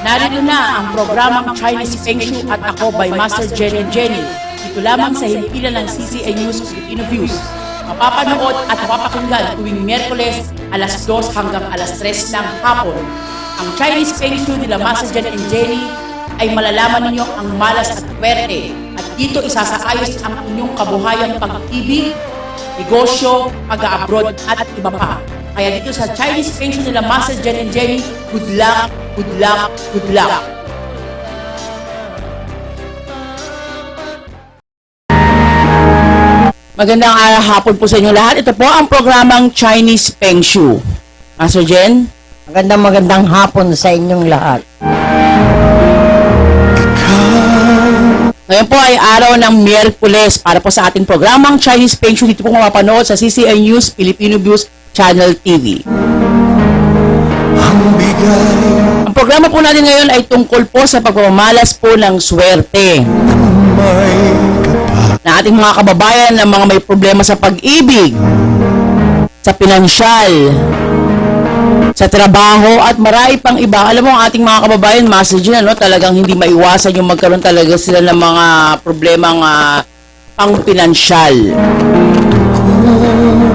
Narito na ang programang Chinese Feng Shui at ako by Master Jen and Jenny. Dito lamang sa himpilan ng CCN News Filipino Views. Mapapanood at mapapakinggan tuwing Miyerkules alas 2 hanggang alas 3 ng hapon. Ang Chinese Feng Shui nila Master Jen and Jenny ay malalaman ninyo ang malas at puwerte. At dito isasaayos ang inyong kabuhayang pag-ibig, negosyo, pag-abroad at iba pa. Kaya dito sa Chinese Feng Shui nila Master Jen and Jenny, good luck, good luck, good luck. Magandang hapon po sa inyo lahat. Ito po ang programang Chinese Feng Shui. Master Jen? Magandang hapon sa inyong lahat. Ngayon po ay araw ng Miyerkules para po sa ating programang Chinese Feng Shui. Dito po mapapanood sa CCN News Filipino Views Channel TV. Ang programa po natin ngayon ay tungkol po sa pagmamalas po ng swerte na ating mga kababayan na mga may problema sa pag-ibig, sa pinansyal, sa trabaho at marami pang iba. Alam mo ang ating mga kababayan, Master Jen, talagang hindi maiwasan yung magkaroon talaga sila ng mga problemang pang-pinansyal.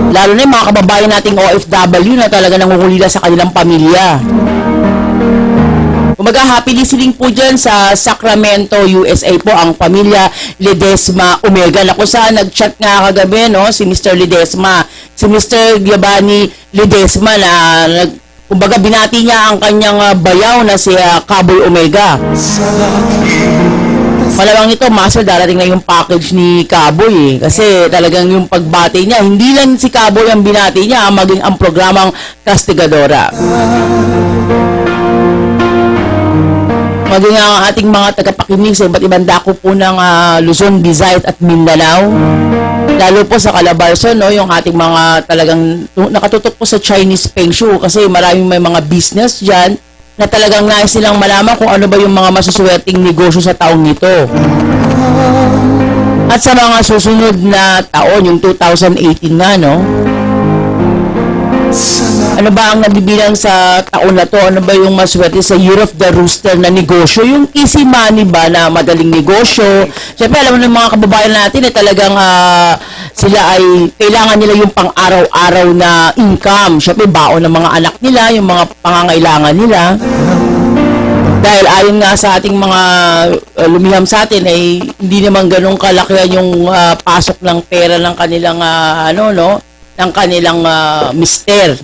Lalo na yung mga kababayan nating OFW na talaga nangungulila sa kanilang pamilya. Kumbaga, happy listening po dyan sa Sacramento, USA po, ang pamilya Ledesma Omega. Na kung saan nag-chat nga kagabi, no, si Mr. Ledesma, si Mr. Giovanni Ledesma na kumbaga binati niya ang kanyang bayaw na si Cowboy Omega. Malamang ito, Master, darating na yung package ni Cowboy kasi talagang yung pagbati niya, hindi lang si Cowboy ang binati niya, maging ang programang Castigadora. Maging ang ating mga tagapakinig sa iba't ibang dako po ng Luzon, Visayas at Mindanao. Lalo po sa Calabarzon, no, yung ating mga talagang nakatutok po sa Chinese Feng Shui kasi maraming may mga business dyan na talagang nais silang malaman kung ano ba yung mga masuswerteng negosyo sa taong nito. At sa mga susunod na taon, yung 2018 na, no? Ano ba ang nabibilang sa taon na to? Ano ba yung maswerte sa Year of the Rooster na negosyo? Yung easy money ba na madaling negosyo? Siyempre, alam mo ng mga kababayan natin talagang sila ay kailangan nila yung pang-araw-araw na income. Siyempre, baon ng mga anak nila, yung mga pangangailangan nila. Dahil ayon nga sa ating mga lumiham sa atin ay hindi naman ganun kalakihan yung pasok ng pera ng kanilang ng kanilang mister.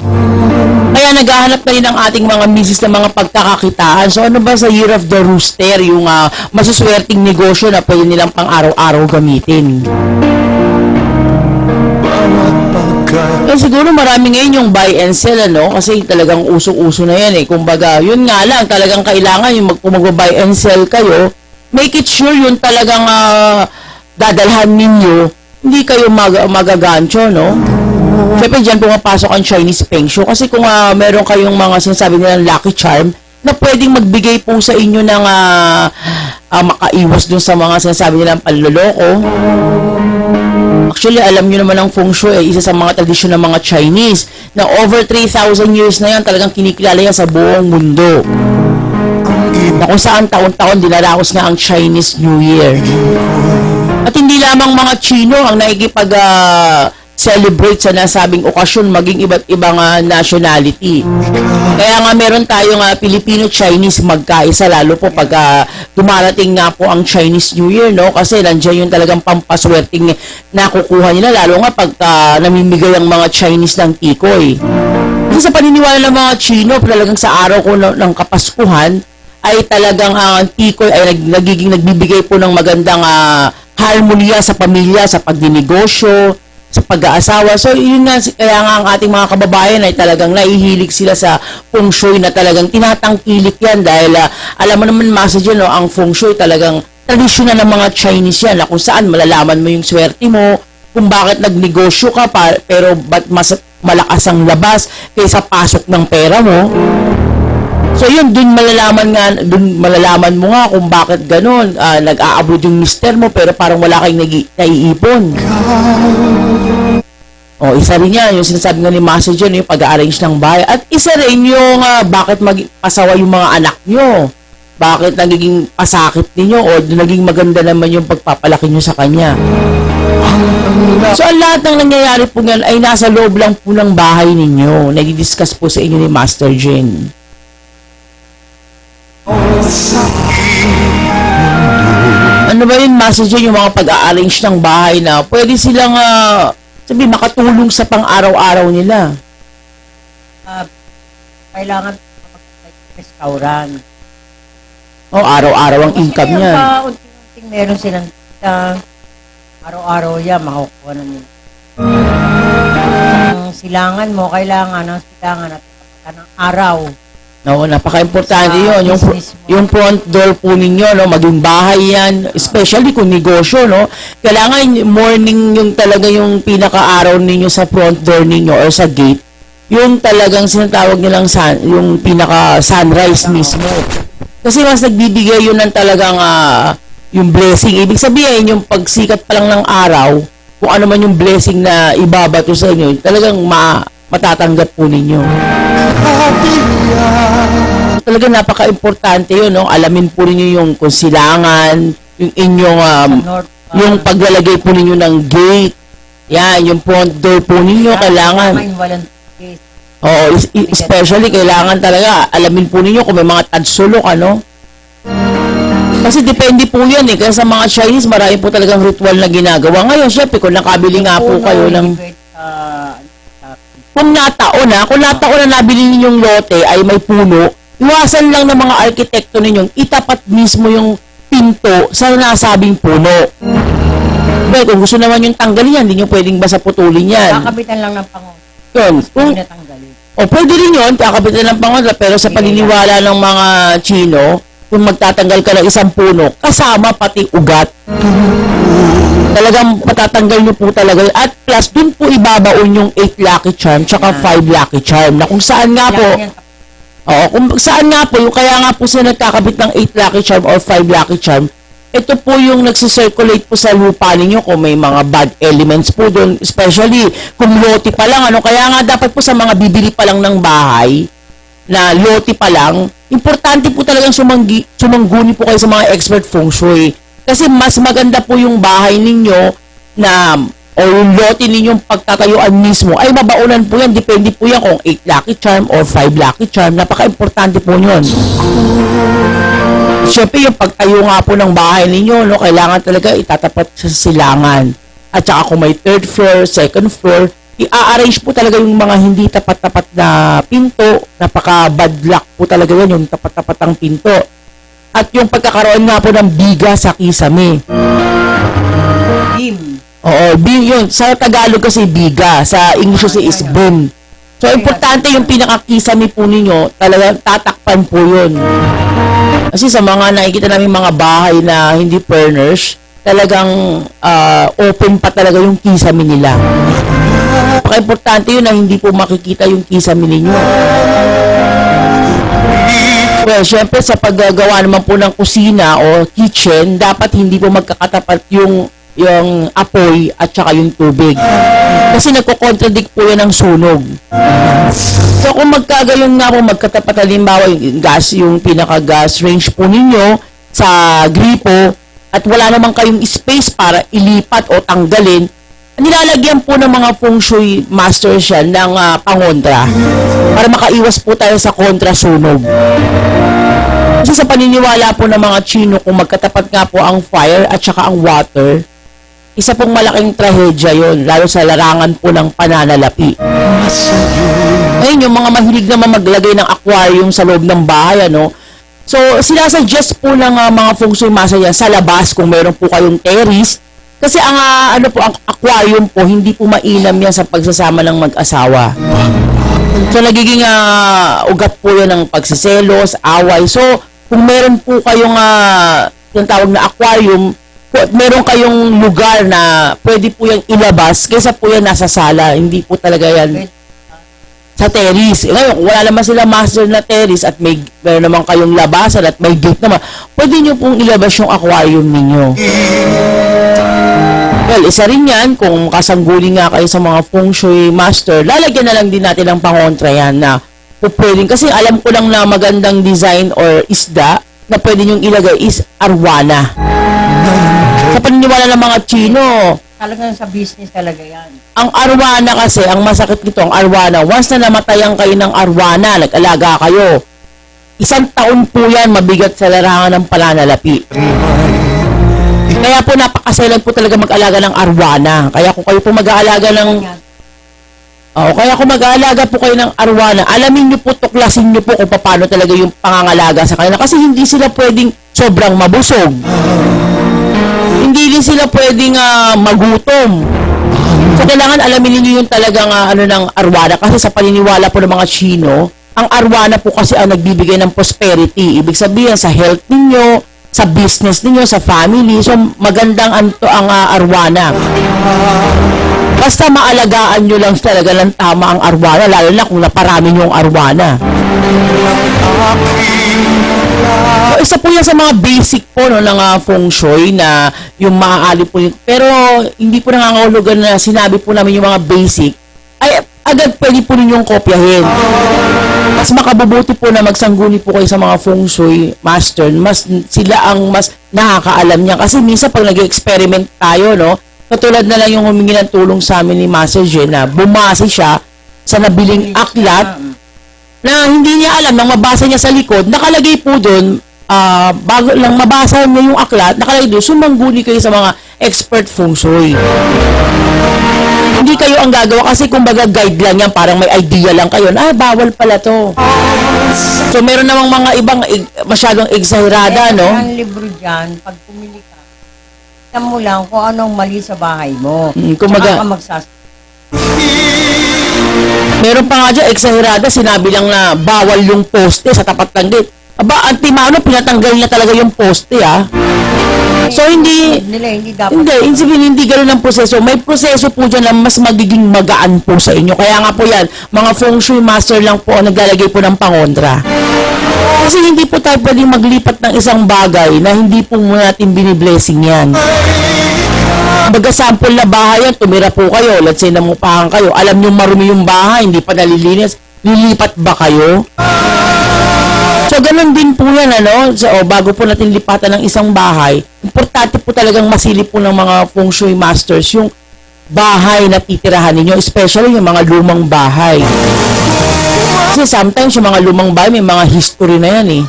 Kaya naghahanap na rin ang ating mga misis ng mga pagkakakitaan. So ano ba sa Year of the Rooster yung masuswerteng negosyo na pwede nilang pang-araw-araw gamitin? Siguro marami ngayon yung buy and sell, kasi talagang usong-uso na yan Kumbaga, yun nga lang, talagang kailangan yung kung mag-buy and sell kayo, make it sure yun talagang dadalhan ninyo, hindi kayo magagancho, Siyempre, dyan pumapasok ang Chinese Feng Shui. Kasi kung meron kayong mga sinasabi nilang lucky charm na pwedeng magbigay po sa inyo ng makaiwas dun sa mga sinasabi nilang panloloko. Actually, alam nyo naman ang Feng Shui ay isa sa mga tradisyon ng mga Chinese na over 3,000 years na yan talagang kinikilala yan sa buong mundo. Na kung saan taon-taon dinaraos nga ang Chinese New Year. At hindi lamang mga Chino ang naikipag celebrate sa nasabing okasyon, maging iba't ibang nationality. Kaya nga meron tayong Filipino-Chinese magkaisa, lalo po pag dumarating nga po ang Chinese New Year, kasi nandiyan yung talagang pampaswerting nakukuha nila, lalo nga pag namimigay ang mga Chinese ng tikoy. Kasi sa paniniwala ng mga Chino, talagang sa araw ko ng Kapaskuhan, ay talagang ang tikoy ay nagbibigay po ng magandang harmonia sa pamilya, sa pagdinegosyo, sa pag-aasawa. So, yun nga, kaya nga ang ating mga kababayan ay talagang naihilig sila sa Feng Shui na talagang tinatangkilik yan dahil alam mo naman, Master Jen, ang Feng Shui talagang tradisyon na ng mga Chinese yan na kung saan malalaman mo yung swerte mo, kung bakit nagnegosyo ka pero ba't mas malakas ang labas kaysa pasok ng pera mo. So yun, dun malalaman mo nga kung bakit ganun. Nag-a-abroad yung mister mo pero parang wala kayong naiipon. O, isa rin yan, yung sinasabi nga ni Master Jen, yung pag-arrange ng bahay. At isa rin yung bakit magpasawa yung mga anak nyo. bakit nagiging pasakit ninyo o naging maganda naman yung pagpapalaki nyo sa kanya. So, ang lahat ng nangyayari po ngayon ay nasa loob lang po ng bahay ninyo. Nag-discuss po sa inyo ni Master Jen. Ano ba yun, Master Jen, yung mga pag-a-arrange ng bahay na pwede silang, makatulong sa pang-araw-araw nila? Kailangan restaurant. Araw-araw ang income niyan. Unti-unting meron silang araw-araw yan, makukuha na nila. Ang silangan mo, kailangan ng silangan at ng araw. No, napaka-importante Sa 'yon, business mo. yung front door po ninyo, no, maging bahay 'yan, especially kung negosyo, no. Kailangan morning yung talaga yung pinaka-araw ninyo sa front door ninyo or sa gate. Yung talagang sinatawag nilang yung pinaka-sunrise mismo. Kasi mas nagbibigay yun ng talagang yung blessing. Ibig sabihin, yung pagsikat pa lang ng araw, kung ano man yung blessing na ibabato sa inyo, talagang matatanggap po ninyo. Talagang napaka-importante yun, no? Alamin po ninyo yung konsilangan, yung inyong, yung paglalagay po ninyo ng gate, yan, yung front door po ninyo, kailangan. Oo, especially kailangan talaga alamin po ninyo kung may mga tadsulok, ano? Kasi depende po yan eh. Kaya sa mga Chinese, marami po talagang ritual na ginagawa. Ngayon, syempre, kung nakabili nga po kayo ng... Kung nataon na nabili ninyong lote ay may puno, iwasan lang ng mga arkitekto ninyong itapat mismo yung pinto sa nasabing puno. Pero kung gusto naman yung tanggalin yan, hindi nyo pwedeng basta putulin yan. Kakabitan lang ng pangon. Yun. Hindi natanggalin. Pwede rin yun, kakabitan ng pangontra, pero sa paniniwala ng mga Chino, kung magtatanggal ka ng isang puno, kasama pati ugat. Talagang patatanggal nyo po talaga. At plus, dun po ibabaon yung 8 lucky charm, tsaka 5 lucky charm, na kung saan nga po, kung saan nga po, yung kaya nga po sila nagkakabit ng 8 lucky charm or 5 lucky charm, ito po yung nagsisirculate po sa lupa ninyo kung may mga bad elements po doon, especially kung lote pa lang, kaya nga dapat po sa mga bibili pa lang ng bahay, na lote pa lang, importante po talagang sumangguni po kayo sa mga expert feng shui. Kasi mas maganda po yung bahay ninyo na o yung lote ninyong pagtatayuan mismo ay mabaunan po yan. Depende po yan kung 8 lucky charm or 5 lucky charm. Napaka-importante po yun. Siyempre yung pagtayo nga po ng bahay ninyo, no, kailangan talaga itatapat sa silangan. At saka kung may 3rd floor, 2nd floor, i-arrange po talaga yung mga hindi tapat-tapat na pinto. Napaka-bad luck po talaga yan, yung tapat-tapat ang pinto. At yung pagkakaroon nga po ng biga sa kisame. Beam. Oo, beam yun. Sa Tagalog kasi biga, sa English kasi is boom. So, importante yung pinakakisame po ninyo, talagang tatakpan po yun. Kasi sa mga nakikita namin mga bahay na hindi furnished, talagang open pa talaga yung kisame nila. Napaka-importante yun na hindi po makikita yung kisame ninyo. Well, syempre sa paggagawa naman po ng kusina o kitchen, dapat hindi po magkakatapat yung apoy at saka yung tubig. Kasi nagko-contradict po yan ng sunog. So kung magkagayon nga po, magkatapat halimbawa yung gas, yung pinaka-gas range po ninyo sa gripo at wala naman kayong space para ilipat o tanggalin, nilalagyan po ng mga feng shui masters yan ng pangontra para makaiwas po tayo sa kontra sunog. Kasi sa paniniwala po ng mga Chino, kung magkatapat nga po ang fire at saka ang water, isa pong malaking trahedya yon, lalo sa larangan po ng pananalapi. Ngayon, yung mga mahilig naman maglagay ng aquarium sa loob ng bahay, so sinasuggest po ng mga feng shui master yan sa labas kung meron po kayong terrace. Kasi ang ang aquarium po, hindi po mainam yan sa pagsasama ng mag-asawa. So nagiging ugat po yan ng pagsiselos, away. So kung meron po kayong yung tawag na aquarium, meron kayong lugar na pwede po yung ilabas, kaysa po yan nasa sala, hindi po talaga yan sa terrace. Ngayon, kung wala naman sila master na terrace at meron naman kayong labasan at may gate naman, pwede nyo pong ilabas yung aquarium ninyo. Well, isa rin yan, kung kasangguli nga kayo sa mga feng shui master, lalagyan na lang din natin ng pangontra yan na pwedeng, kasi alam ko lang na magandang design or isda na pwede nyong ilagay is arwana. Sa paniniwala ng mga Chino, Talagang sa business talaga yan. ang arwana kasi, ang masakit nito, ang arwana, once na namatayan kayo ng arwana, nag-alaga kayo, 1 taon po yan mabigat sa larangan ng pananalapi. Kaya po napakaselan po talaga mag-alaga ng arwana. Kaya kung kayo po mag-aalaga ng kaya kung mag-aalaga po kayo ng arwana, alamin niyo po, tuklasin niyo po kung paano talaga yung pangangalaga sa kanila kasi hindi sila pwedeng sobrang mabusog. Hindi din sila pwedeng magutom. So kailangan alamin niyo yung talagang ng arwana kasi sa paniniwala po ng mga Chino, ang arwana po kasi ang nagbibigay ng prosperity. Ibig sabihin sa health ninyo, sa business ninyo, sa family. So magandang ang arwana. Basta maalagaan nyo lang talaga ng tama ang arwana, lalo na kung naparami nyo ang arwana. So, isa po yan sa mga basic po no, ng feng shui na yung maaali po yun. Pero hindi po nangangahulugan na sinabi po namin yung mga basic, ay agad pwede po ninyong kopyahin. Mas makabubuti po na magsangguni po kayo sa mga feng shui master, mas sila ang mas nakakaalam niya. Kasi minsan pag nag-experiment tayo, no, katulad na lang yung humingi ng tulong sa amin ni Master Jen na bumase siya sa nabiling aklat na hindi niya alam, nang mabasa niya sa likod, nakalagay po doon, bago lang mabasa niya yung aklat, nakalagay doon, sumangguni kayo sa mga expert feng shui. Hindi kayo ang gagawa kasi kumbaga guide lang yan, parang may idea lang kayo, bawal pala to. So meron namang mga ibang masyadong exagerada, no? Ang libro dyan, pag pumili ka, tignan mo lang kung anong mali sa bahay mo. Kumbaga, Saka ka magsas... meron pa nga dyan, exagerada, sinabi lang na bawal yung poste sa tapat ng gate. Aba, antimano, pinatanggal na talaga yung poste, So, hindi hindi ganoon ang proseso. May proseso po dyan na mas magiging magaan po sa inyo. Kaya nga po yan, mga feng shui master lang po ang naglalagay po ng pangontra. Kasi hindi po tayo pwedeng maglipat ng isang bagay na hindi po muna natin biniblessing yan. Baga sample na bahay yan, tumira po kayo, let's say namupahan kayo, alam nyo marumi yung bahay, hindi pa nalilinis, lilipat ba kayo? So, ganun din po yan, So, bago po natin lipatan ng isang bahay, importante po talagang masilip po ng mga feng shui masters yung bahay na titirahan ninyo, especially yung mga lumang bahay. Kasi sometimes yung mga lumang bahay, may mga history na yan,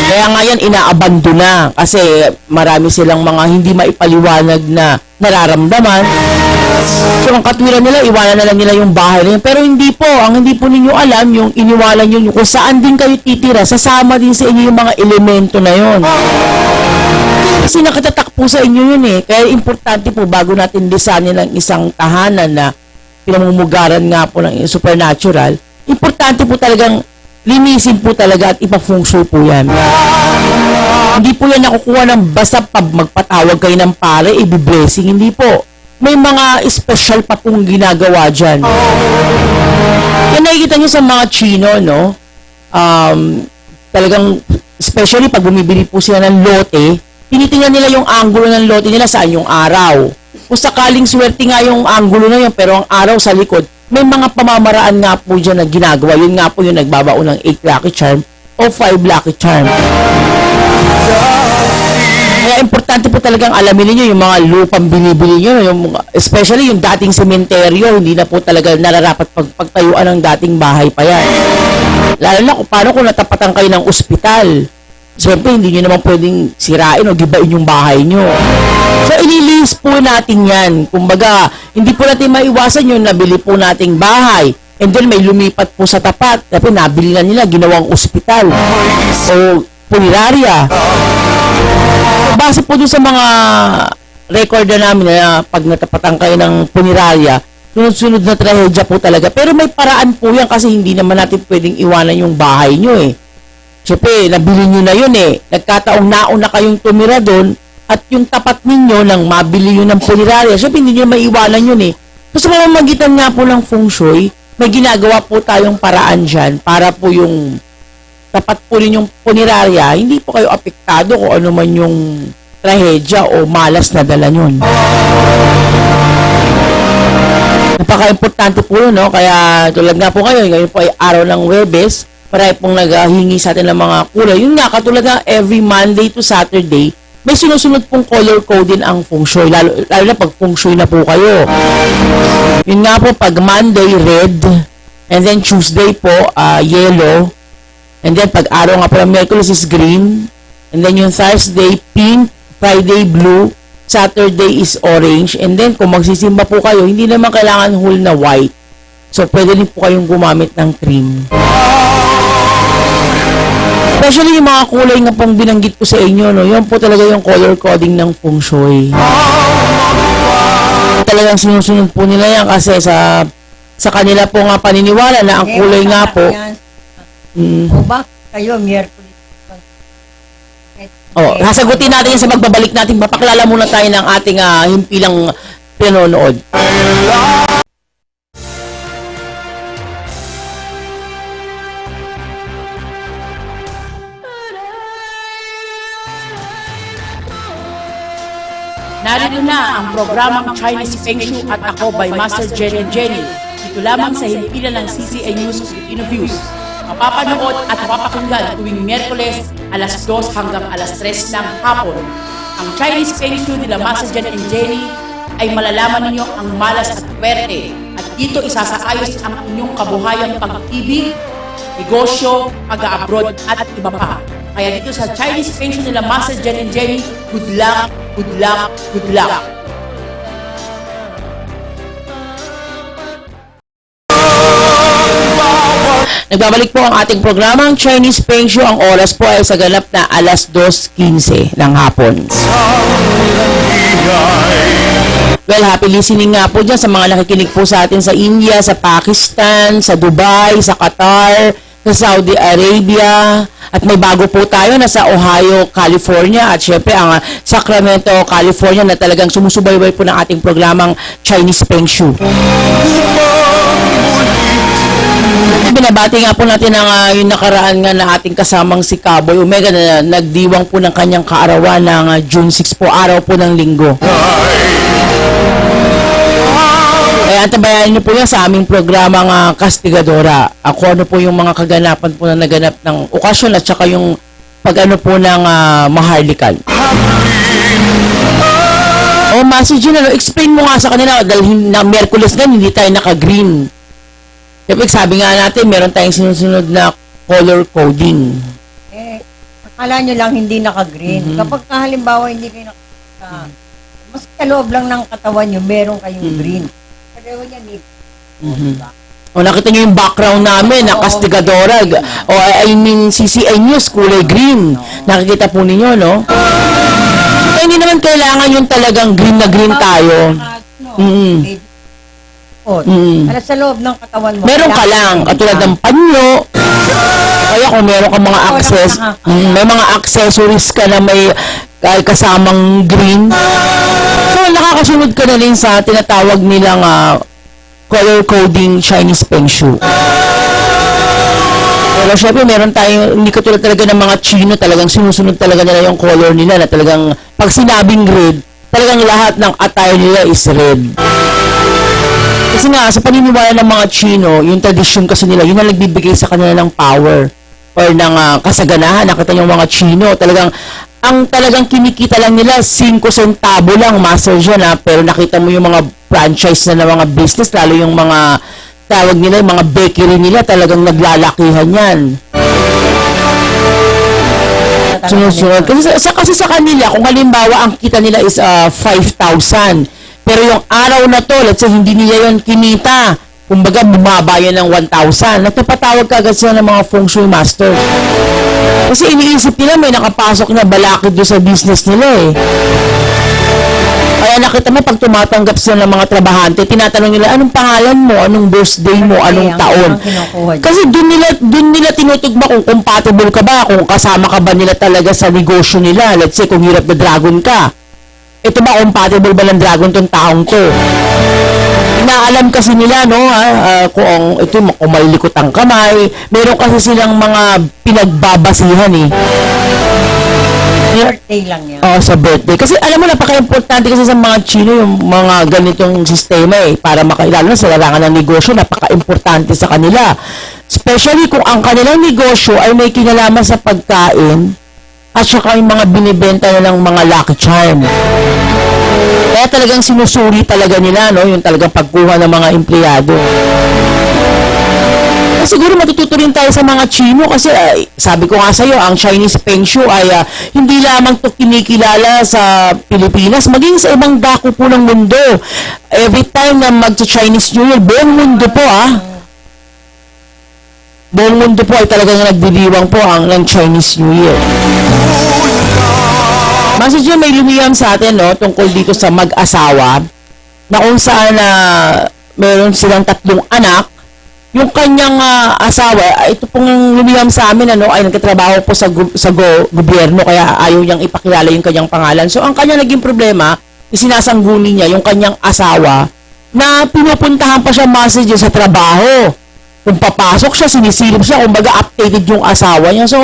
Kaya nga yan, inaabandona kasi marami silang mga hindi maipaliwanag na nararamdaman. So, ang katwiran nila, iwanan na lang nila yung bahay na yun. Pero hindi po, ang hindi po ninyo alam, yung iniwalan nyo, kung saan din kayo titira, sasama din sa inyo yung mga elemento na yun. Kasi nakatatak po sa inyo yun Kaya importante po, bago natin designin ang isang tahanan na pinamumugaran nga po ng supernatural, importante po talagang linisin po talaga at ipa-feng shui po yan. Hindi po yan nakukuha ng basta pag magpatawag kayo ng pare, i-blessing. Hindi po. May mga special pa pong ginagawa dyan. Yan nakikita nyo sa mga Chino, no? Talagang, especially pag bumibili po sila ng lote, tinitingnan nila yung angulo ng lote nila saan yung araw. Kung sakaling swerte nga yung angulo na yun, pero ang araw sa likod, may mga pamamaraan nga po dyan na ginagawa. Yun nga po yung nagbabaon ng 8 lucky charm o 5 lucky charm. Kaya importante po talagang alamin niyo yung mga lupang binibili niyo, especially yung dating sementeryo, hindi na po talaga nararapat pagtayuan ng dating bahay pa yan. Lalo na kung natapatan kayo ng ospital. Siyempre, hindi nyo naman pwedeng sirain o gibain yung bahay nyo. So, ililis po natin yan. Kumbaga, hindi po natin maiwasan yung nabili po nating bahay. And then, may lumipat po sa tapat. Tapos, nabili na nila, ginawang ospital. O punerarya. Base po dun sa mga record na namin na pag natapatan kayo ng punerarya, sunod-sunod na trahedya po talaga. Pero may paraan po yan kasi hindi naman natin pwedeng iwanan yung bahay nyo Siyempre, nabili nyo na yun Nagkataong nauna kayong tumira doon at yung tapat ninyo nang mabili yun ng punerarya. Siyempre, hindi nyo maiwanan yun So, sa mamamagitan nga po ng feng shui, may ginagawa po tayong paraan dyan para po yung tapat po rin yung punerarya, hindi po kayo apektado kung ano man yung trahedya o malas na dala nyon. Napaka-importante po yun, Kaya tulad nga po ngayon po ay araw ng Huwebes, Marami pong naghingi sa atin ng mga kulay. Yun nga, katulad na every Monday to Saturday, may sinusunod pong color code din ang feng shui. Lalo na pag feng shui na po kayo. Yun nga po, pag Monday, red. And then Tuesday po, yellow. And then pag araw nga po ng Merkulis is green. And then yung Thursday, pink. Friday, blue. Saturday is orange. And then kung magsisimba po kayo, hindi naman kailangan whole na white. So pwede rin po kayong gumamit ng cream. Especially yung mga kulay nga pong binanggit ko sa inyo, no? Yun po talaga yung color coding ng feng shui. Talagang sinusunod po nila yan kasi sa kanila po nga paniniwala na ang kulay nga po. O ba kayo, Miyerkules? Sasagutin natin yan sa magbabalik natin. Papakilala muna tayo ng ating himpilang pinonood. Narito na ang programang Chinese Feng Shui at Ako by Master Jen and Jenny. Dito lamang sa himpilan ng CCA News Filipino Views. Mapapanood at mapapakinggan tuwing Miyerkules alas 2 hanggang alas 3 ng hapon. Ang Chinese Feng Shui nila Master Jen and Jenny ay malalaman ninyo ang malas at puwerte. At dito isasaayos ang inyong kabuhayang pag-ibig, negosyo, pag-abroad at iba pa. Kaya dito sa Chinese Feng Shui nila Master Jen and Jenny, good luck, good luck, good luck. Nagbabalik po ang ating programang Chinese Feng Shui. Ang oras po ay sa ganap na alas 2:15 ng hapon. Well, happy listening nga po dyan sa mga nakikinig po sa atin sa India, sa Pakistan, sa Dubai, sa Qatar, sa Saudi Arabia, at may bago po tayo na sa Ohio, California, at syempre ang Sacramento, California na talagang sumusubaybay po ng ating programang Chinese Feng Shui. Binabati nga po natin ang yung nakaraan nga na ating kasamang si Cowboy Omega na nagdiwang po ng kanyang kaarawan ng June 6 po, araw po ng linggo. Kaya antabayan niyo po yan sa aming programang Kastigadora. Ako ano po yung mga kaganapan po na naganap ng okasyon at saka yung pag-ano po ng maharlikan. Master Gina, explain mo nga sa kanila dahil na Merkules na hindi tayo naka-green. Siyempre, sabi nga natin, meron tayong sinusunod na color coding. Akala nyo lang hindi naka-green. Kapag halimbawa hindi kayo naka mas kaloob lang ng katawan nyo, meron kayong green. Pareho yan diba? Nakita nyo yung background namin, na Castigadora. I mean, CCA News, kulay green. Nakikita po ninyo, no? Hindi naman kailangan yung talagang green na green tayo. Para sa loob ng katawan mo. Meron ka lang, katulad ng panyo. Kaya kung meron ka mga may mga accessories ka na may kasamang green. So, nakakasunod ka na rin sa tinatawag nilang color coding Chinese Feng Shui. Pero syempre, meron tayo, hindi katulad talaga ng mga Chino, talagang sinusunod talaga nila yung color nila na talagang, pag sinabing red, talagang lahat ng attire nila is red. Kasi nga, sa paniniwala ng mga Chino, yung tradisyon kasi nila, yun ang nagbibigay sa kanila ng power or ng kasaganahan. Nakita niyo mga Chino, talagang, ang talagang kinikita lang nila, 5 centavo lang, master dyan pero nakita mo yung mga franchise na mga business, lalo yung mga, tawag nila, yung mga bakery nila, talagang naglalakihan yan. Sunod-sunod. Kasi sa kanila, kung halimbawa, ang kita nila is 5,000. Pero yung araw na to, let's say, hindi nila yun kinita. Kumbaga, bumaba yan ng 1,000. Nagpapatawag ka agad sila ng mga feng shui master. Kasi iniisip nila may nakapasok na balakid doon sa business nila Kaya nakita mo, pag tumatanggap sila ng mga trabahante, tinatanong nila, anong pangalan mo, anong birthday mo, anong taon. Kasi dun nila tinutugma kung compatible ka ba, kung kasama ka ba nila talaga sa negosyo nila. Let's say, kung hirap na dragon ka. Ito ba, compatible ba ng dragon tong taong to? Inaalam kasi nila, no, kung ito, kung malilikot ang kamay, meron kasi silang mga pinagbabasihan birthday lang yan. Oo, sa birthday. Kasi alam mo, napaka-importante kasi sa mga Chino yung mga ganitong sistema para makilala na sa larangan ng negosyo, napaka-importante sa kanila. Especially kung ang kanilang negosyo ay may kinalaman sa pagkain at saka yung mga binibenta na ng mga Lucky Charm. Kaya talagang sinusuri talaga nila, no, yung talagang pagkuha ng mga empleyado. Siguro matututo rin tayo sa mga Chino kasi sabi ko nga sa iyo, ang Chinese Feng Shui ay hindi lamang to kinikilala sa Pilipinas, maging sa ibang dako po ng mundo. Every time na mag-Chinese New Year, buong mundo po buong mundo po ay talagang nagdidiwang po ng Chinese New Year. Message yun, may lumiyam sa atin, no, tungkol dito sa mag-asawa na kung saan meron silang 3 anak. Yung kanyang asawa, ito pong lumiham sa amin, ay nagtatrabaho po sa gobyerno, kaya ayaw niyang ipakilala yung kanyang pangalan. So, ang kanyang naging problema, isinasangguni niya yung kanyang asawa na pinupuntahan pa siya message sa trabaho. Kung papasok siya, sinisilip siya, kumbaga updated yung asawa niya. So,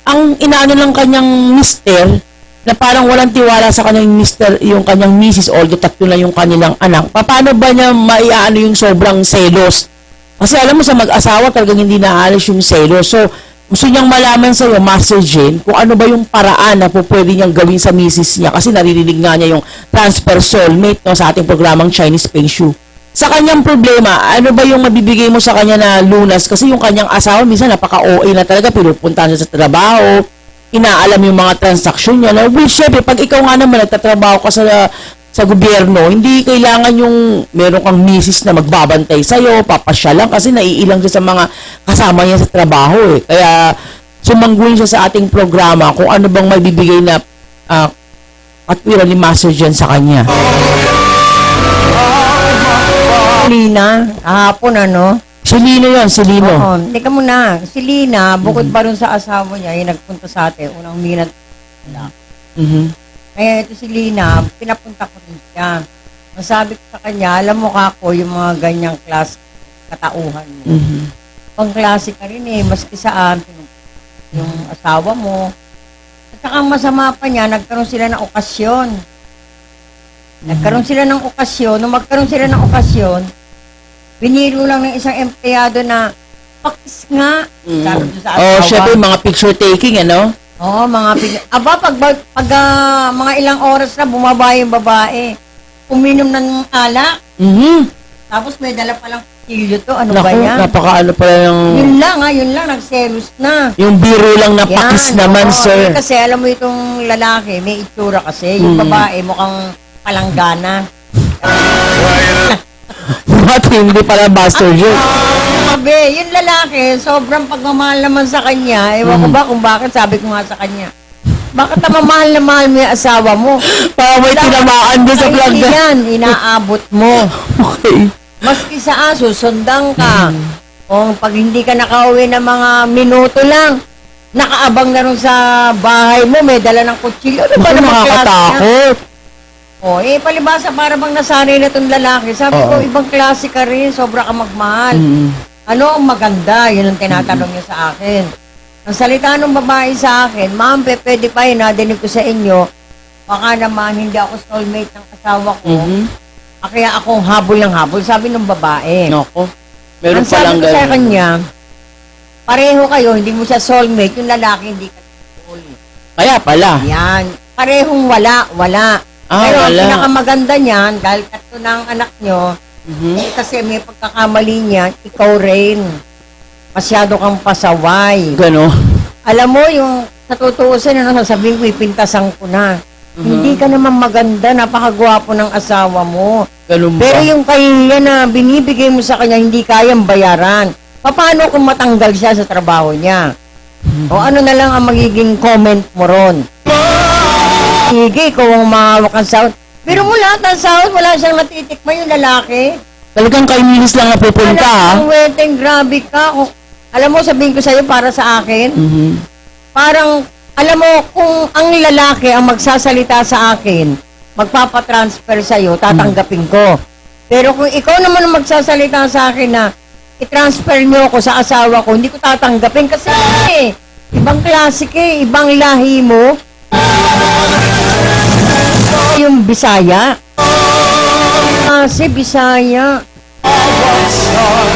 ang inaano lang kanyang mister, na parang walang tiwala sa kanyang mister, yung kanyang misis, although 3 na yung kanilang anak. Paano ba niya maiano yung sobrang selos? Kasi alam mo sa mag-asawa talagang hindi naalis yung selos. So, gusto niyang malaman sa iyo, Master Jane, kung ano ba yung paraan na po pwede niyang gawin sa misis niya. Kasi naririnig nga niya yung transfer soulmate, no, sa ating programang Chinese Feng Shui. Sa kanyang problema, ano ba yung mabibigay mo sa kanya na lunas? Kasi yung kanyang asawa, minsan napaka-OA na talaga, pinupuntahan siya sa trabaho, inaalam yung mga transaksyon niya. No? Well, syempre, pag ikaw nga naman nagtatrabaho ka sa gobyerno, hindi kailangan yung meron kang misis na magbabantay sa'yo, papasya lang kasi naiilang siya sa mga kasama niya sa trabaho. Kaya sumangguin siya sa ating programa kung ano bang maibibigay na katwiran ni Master Jen sa kanya. Lina, kahapon Si Lino yun, si Lino. Oo, teka muna. Si Lina, bukod pa rin sa asawa niya, yung nagpunta sa atin, unang minat. Kaya ito si Lina, pinapunta ko rin siya. Ang sabi ko sa kanya, alam mo kako, yung mga ganyang klase katauhan mo. Pang klase ka rin maski saan, yung asawa mo. At saka ang masama pa niya, nagkaroon sila ng okasyon. Nung magkaroon sila ng okasyon, biniro lang ng isang empleyado na pakis nga. Sabi doon sa asawa. Syempre, mga picture taking, Oo, pag mga ilang oras na bumaba yung babae, uminom ng alak, tapos may dala palang kutsilyo to, ano ba yan? Napaka pala yung... Yun lang, nagselos na. Yung biro lang na pakis naman, sir. Kasi alam mo itong lalaki, may itsura kasi, yung babae mukhang palanggana. Hindi pala Master June. Sabi, yung lalaki, sobrang pagmamahal naman sa kanya. Ewan ko ba kung bakit, sabi ko nga sa kanya, bakit mamahal na mahal mo yung asawa mo? Para may tinamaan doon sa vlog na. Yan, inaabot mo. Okay. Maski sa aso, sundan ka. O pag hindi ka nakauwi ng mga minuto lang, nakaabang na rin sa bahay mo, may dala ng kutsilyo. Ano ba naman nakakatakot? Palibasa para bang nasanay na itong lalaki. Sabi ko, ibang klase ka rin, sobra ka magmahal. Ano ang maganda? Yun ang tinatanong niya sa akin. Ang salita ng babae sa akin, ma'am, pwede pa yun, nadinig ko sa inyo, baka naman hindi ako soulmate ng asawa ko. Kaya akong habol ng habol, sabi ng babae. Nako. Meron ang sabi palang ko sa kanya, pareho kayo, hindi mo siya soulmate, yung lalaki hindi ka soulmate. Kaya pala. Yan. Parehong wala. Pero ang pinakamaganda niyan, dahil 3 na ang anak nyo, kasi may pagkakamali niya, ikaw rin. Masyado kang pasaway. Gano? Alam mo, yung natutuusin, sasabihin ko, ipintasan ko na. Hindi ka naman maganda, napakagwapo ng asawa mo. Ganun ba? Pero yung kahihiyan na binibigay mo sa kanya, hindi kayang bayaran. Paano kung matanggal siya sa trabaho niya? O ano na lang ang magiging comment mo ron? Sige, ikaw ang mahawak ang sahod. Pero mo lahat ang sahod, wala siyang natitikman yung lalaki. Talagang kay minis lang na pupunta, Ang weteng, grabe ka. Alam mo, sabihin ko sa'yo para sa akin, parang, alam mo, kung ang lalaki ang magsasalita sa akin, magpapatransfer sa'yo, tatanggapin ko. Pero kung ikaw naman ang magsasalita sa akin na, i-transfer niyo ako sa asawa ko, hindi ko tatanggapin kasi ibang klase ka, ibang lahi mo. Yung Bisaya. Kasi Bisaya.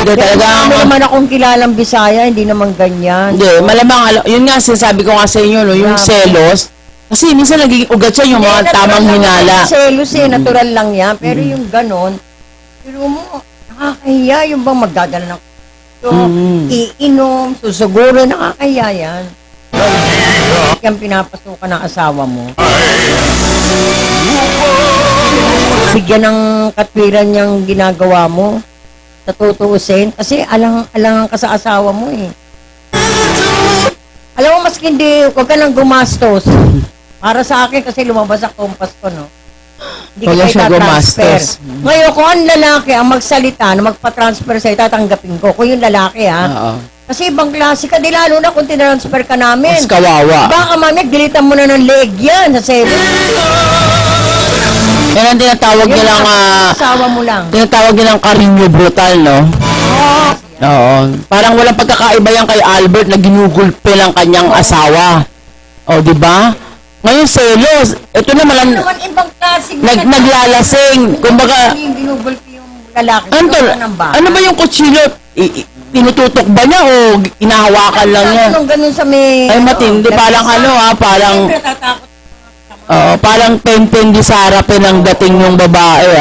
Hindi talagang, Ano naman akong kilalang Bisaya, hindi naman ganyan. hindi, malamang, yun nga, sinasabi ko nga sa inyo, no, yung Grabe. selos, kasi minsan nagiging ugat siya yung mga Natural tamang lang hinala. yung Selos natural lang yan. Pero yung ganon, pero mo, nakakahiya yung bang magdadala ng iinom, susuguro, nakakahiya yan. Yung pinapasukan ng asawa mo. Sigyan ng katwiran niyang ginagawa mo. Sa tutuusin. Kasi alangan ka sa asawa mo eh. Alam mo, maski hindi, huwag ka nang gumastos. Para sa akin, kasi lumabas ang kompas ko, no? Hindi Huwag ka siya transfer. gumastos. Ngayon, kung ang lalaki ang magsalita na magpa-transfer sa'yo, tatanggapin ko. Kung yung lalaki, ha? Oo. Kasi ibang klase ka, di lalo na kung tinransfer ka namin. Mas kawawa. Baka mamaya, dilitan mo na ng leg yan sa seven. Yan ang tinatawag nilang, asawa mo lang. tinatawag nilang Carino Brutal, no? Oo. Parang walang pagkakaiba yan kay Albert na ginugulpe lang kanyang asawa. O, di ba? Ngayon, selos. Ito naman lang, Naman ibang klase. naglalasing. Kumbaga, Yung ginugulpi yung lalaki. ano, ano ba yung kutsilyo? Tinututok ba niya o inahawakan lang niya? Ganun sa may... Ay, matindi. Parang parang, Siyempre, tatakot. parang penten di sa harapin ang dating yung babae,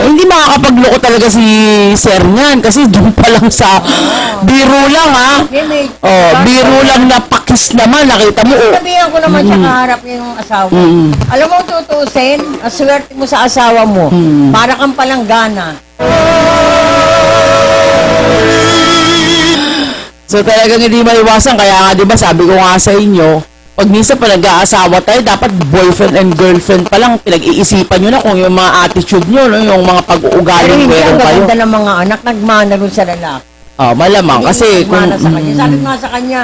Hindi makakapagloko talaga si Sir niyan kasi doon pa lang sa biro lang, biro lang na pakis naman. Nakita mo, Sabihan ko naman siya kaharap yung asawa. Alam mo, tutusin, ang swerte mo sa asawa mo, para kang palanggana. So talagang hindi maiwasan. Kaya nga, di ba, sabi ko nga sa inyo, pag minsan pa nag-aasawa tayo, dapat boyfriend and girlfriend pa lang, pinag-iisipan nyo na kung yung mga attitude nyo, no? Yung mga Pero pag-uugaling hindi meron ang kayo. gaganda ng mga anak, nagmana rin sa lalaki. Malamang. Hindi Kasi kung... nagmana sa kanya. Sabi ko nga sa kanya,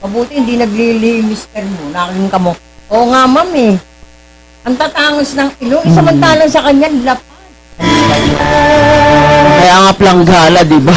mabuti hindi naglilinis ka mo. Nakakin ka mo. Oo nga, ma'am eh. Ang tatangos ng ilong, samantalang sa kanya, lapad. Kaya nga planggana, di ba?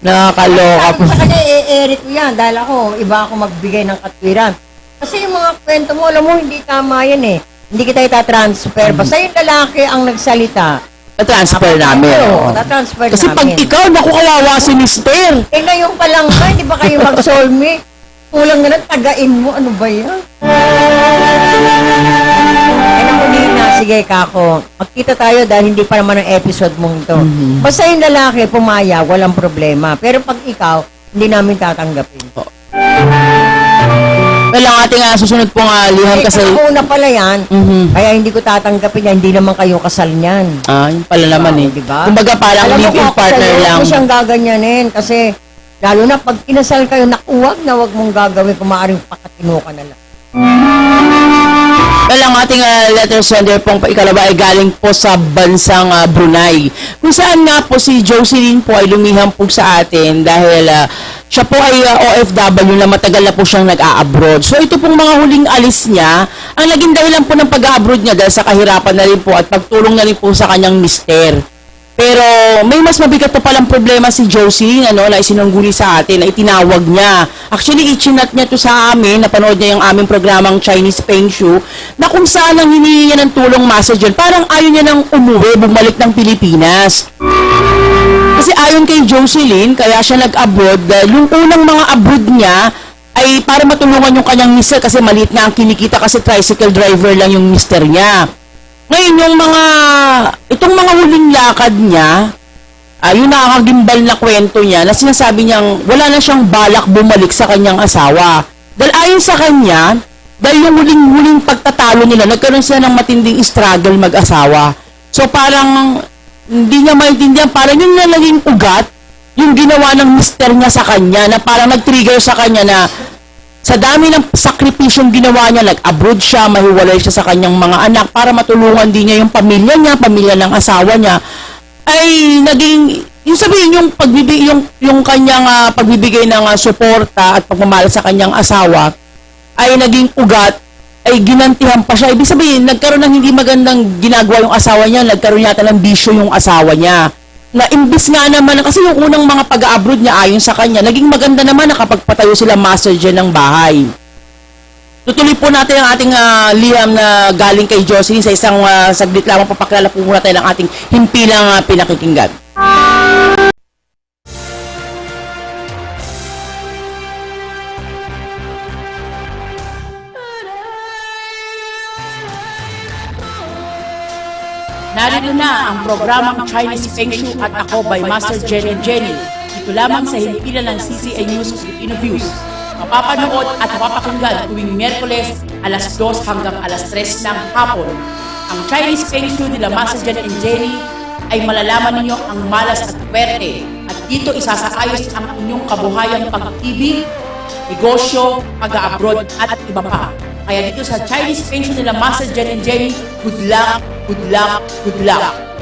Nakakaloka po. Sa kanya, i-edit ko yan. Dahil ako, iba ako magbigay ng katwiran. Kasi yung mga kwento mo, alam mo, hindi tama yan eh. Hindi kita itatransfer. Basta yung lalaki ang nagsalita. Na-transfer namin. Oo, na-transfer Kasi pag namin. ikaw, naku, kawawa si Mister. Eh ngayon pa lang ba, hindi ba kayo mag-soulmate? Kulang na lang, tagain mo. Ano ba yan? Eh naku, na. Sige, kako. Magkita tayo dahil hindi pa naman ang episode mong ito. Basta yung lalaki, pumaya, walang problema. Pero pag ikaw, hindi namin tatanggapin. Well, ang ating susunod pong liham Eh, kasi... una pala yan, Mhm. kaya hindi ko tatanggapin yan, hindi naman kayo kasal niyan. Yun pala naman eh. Diba? Kumbaga parang Alam mo, live-in kung partner sa'yo, lang. huwag mo siyang gaganyanin kasi lalo na pag kinasal kayo, nakuwag na wag mong gagawin kung maaaring pakatino ka na lang. Well, ang ating letter sender pong ikalawa ay galing po sa bansang Brunei. Kung saan nga po si Jocelyn po ay lumiham po sa atin dahil siya po ay OFW na matagal na po siyang nag-a-abroad. So ito pong mga huling alis niya, ang naging dahilan po ng pag-a-abroad niya dahil sa kahirapan na rin po at pagtulong na rin po sa kanyang mister. Pero may mas mabigat pa palang problema si Jocelyn na isinungguni sa atin na itinawag niya. Actually, i-chinat niya to sa amin, napanood niya yung aming programang Chinese Feng Shui, na kung saan ang hinihingi niya ng tulong message yun, parang ayaw niya nang umuwi, bumalik ng Pilipinas. Kasi ayon kay Jocelyn, kaya siya nag-abroad, yung unang mga abroad niya ay para matulungan yung kanyang mister kasi maliit nga ang kinikita kasi tricycle driver lang yung mister niya. Ngayon, itong mga huling lakad niya, yung nakakagimbal na kwento niya, na sinasabi niyang wala na siyang balak bumalik sa kanyang asawa. Dahil ayon sa kanya, dahil yung huling pagtatalo nila, nagkaroon sila ng matinding struggle mag-asawa. So parang, hindi niya maintindihan, parang yun na naging ugat, yung ginawa ng mister niya sa kanya, na parang nag-trigger sa kanya na, sa dami ng sakripisyong ginawa niya, nag-abroad siya, mahiwalay siya sa kanyang mga anak para matulungan din niya yung pamilya niya, pamilya ng asawa niya, ay naging, yung sabihin, yung kanyang pagbibigay ng suporta at pagmamahal sa kanyang asawa, ay naging ugat, ay ginantihan pa siya. Ibig sabihin, nagkaroon ng hindi magandang ginagawa yung asawa niya, nagkaroon yata ng bisyo yung asawa niya. na imbis nga naman, kasi yung unang mga pag-abroad niya ayon sa kanya, naging maganda naman na kapag patayo sila master dyan ng bahay. Tutuloy po natin ang ating liham na galing kay Jocelyn sa isang saglit lamang. Papakilala po muna tayo ng ating himpilang pinakikinggan. Narito na ang programang Chinese Feng Shui at Ako by Master Jen and Jenny. Dito lamang sa himpilan ng CCA News Filipino Views. Mapapanood at mapapakinggan tuwing Miyerkules alas 2 hanggang alas 3 ng hapon. Ang Chinese Feng Shui nila Master Jen and Jenny ay malalaman ninyo ang malas at pwerte. At dito isasaayos ang inyong kabuhayang pag-ibig, negosyo, pag-abroad at iba pa. Kaya dito sa Chinese Feng Shui nila Master Jen and Jenny, good luck, good luck, good luck.